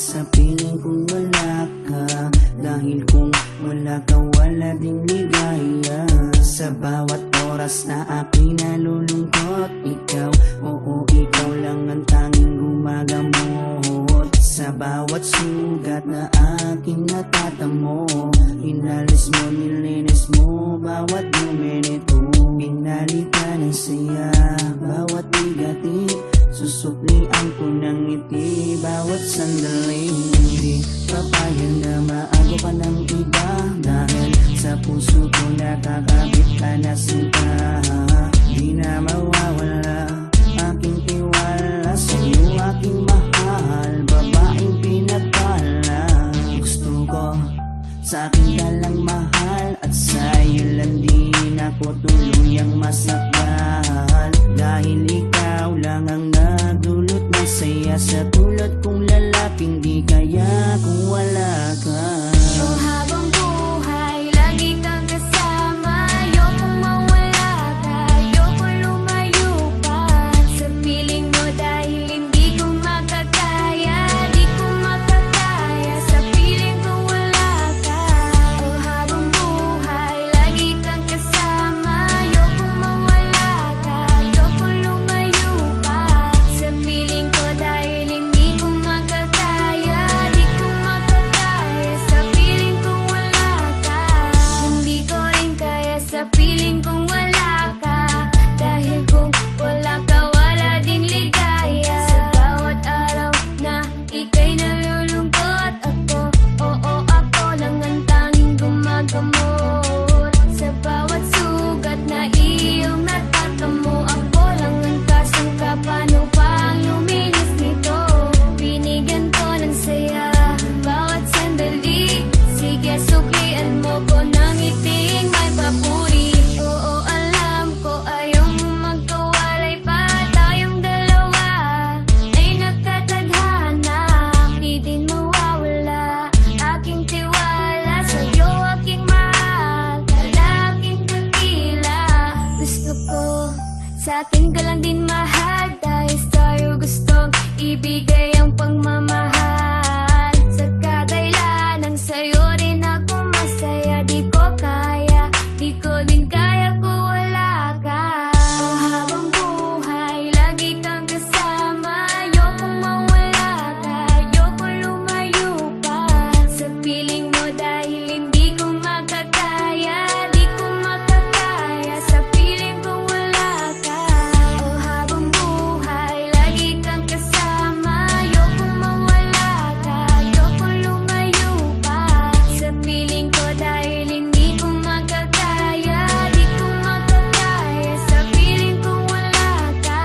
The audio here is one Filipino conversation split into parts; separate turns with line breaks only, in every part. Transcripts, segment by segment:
sa piling kung wala ka. Dahil kung wala ka, wala ding ligaya. Sa bawat oras na aking nalulungkot, ikaw, oo, ikaw lang ang tanging gumagamot. Sa bawat sugat na aking natatamo, inalis mo, nilinis mo bawat minuto. Pinalitan ng saya bawat bigatin, susuklian ko ng ngiti bawat sandali. Hindi papayag na maago pa ng iba, dahil sa puso ko nakakabit ka na sinta. Di na mawawala aking tiwala sa'yo, aking mahal, babaeng pinagpala. Gusto ko sa'kin ka lang mahal, at sa'yo lang din ako tuluyang masakal. Dahil ikaw lang ang nagdulot ng saya, sa tulad kong lalaking di kaya kung wala ka.
Oh, habang buhay, lagi kang kasama. Ayokong mawala ka, ayokong lumayo pa sa piling mo, dahil hindi ko makakaya, di ko makakaya sa piling ko wala ka. Oh, habang buhay, lagi kang kasama. Ayokong mawala ka, ayokong lumayo pa sa piling ko, dahil hindi ko makakaya, di ko makakaya sa piling ko wala ka. Hindi ko rin kaya sa piling kong wala ka, dahil kung wala ka, wala din ligaya. Sa bawat araw na ika'y nalulungkot, ako, oo, ako lang ang tanging gumagamot. Sa bawat sugat na iyong natatamo, ako lang ang kasangka. Paano pa ang luminis nito? Binigyan ko ng saya bawat sandali. Sige, suklian mo ko ng iting may papuri. Oo, alam ko ayaw mo magkawalay pa, tayong dalawa ay nagkatadhana. Di din mawawala aking tiwala sa'yo, aking mahal, lalaking dakila. Gusto ko sa'kin ka lang din mahal, dahil sa'yo gustong ibigay ang pagmamahal. Sa kadailanang sa'yo rin ako masaya, di ko kaya, di ko din kaya kung wala ka. Oh, habang buhay, lagi kang kasama. Ayokong mawala ka, ayokong lumayo pa sa piling mo, dahil hindi ko makakaya, di ko makakaya sa piling ko wala ka. Oh, habang buhay, lagi kang kasama. Ayokong mawala ka, ayokong lumayo pa sa piling ko, dahil hindi ko makakaya, di ko makakaya sa piling ko wala ka.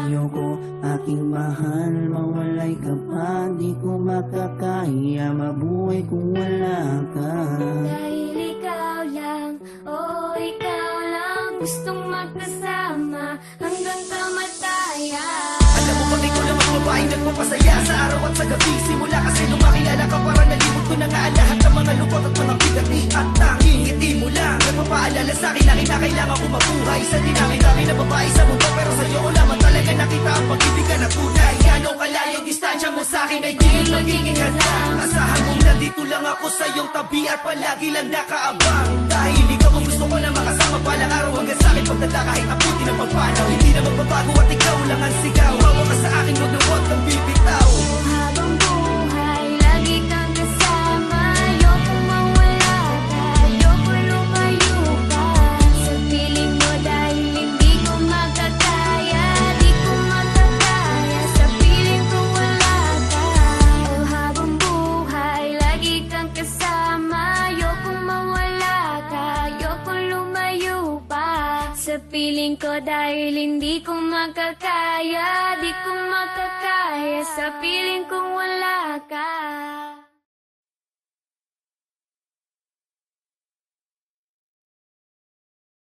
Ayoko, aking mahal, mawalay ka pa. Di ko makakaya mabuhay kung wala ka.
Dahil ikaw lang, oh ikaw lang, gustong magkasama hanggang kamatayan.
Alam mo bang ikaw lang ang babaeng nagpapasaya sa araw at sa gabi? Simula kasi nung makilala ka, parang nalimot ko na nga lahat ng mga lungkot at mga bigati. At tanging ngiti mo lang nagpapaalala sa'kin na kinakailangan ko mabuhay. Sa dinami-dami na babae sa mundo, pero sa'yo ko lamang talaga nakita ang pag-ibig na tunay. Gano'ng kalayo distansya mo sa'kin ay di magiging hadlang. Asahan mong nandito lang ako sa iyong tabi at palagi lang nakaabang. Dahil ikaw ang gusto ko na makasama palang araw hanggang sa'kin pagdala kahit abuti ng pagpanaw. Hindi na magbabago at ikaw lang ang sigaw. Hawa ka sa akin, wag na wag kang bibitaw.
Habang buhay, lagi kang kasama. Ayokong mawala ka, ayokong lumayo pa sa piling mo, dahil hindi ko makakaya, di ko makakaya sa piling ko wala ka. Oh, habang buhay, lagi kang kasama. Ayokong mawala ka, ayokong lumayo pa sa piling ko, dahil hindi ko makakaya, di ko makakaya sa piling kong wala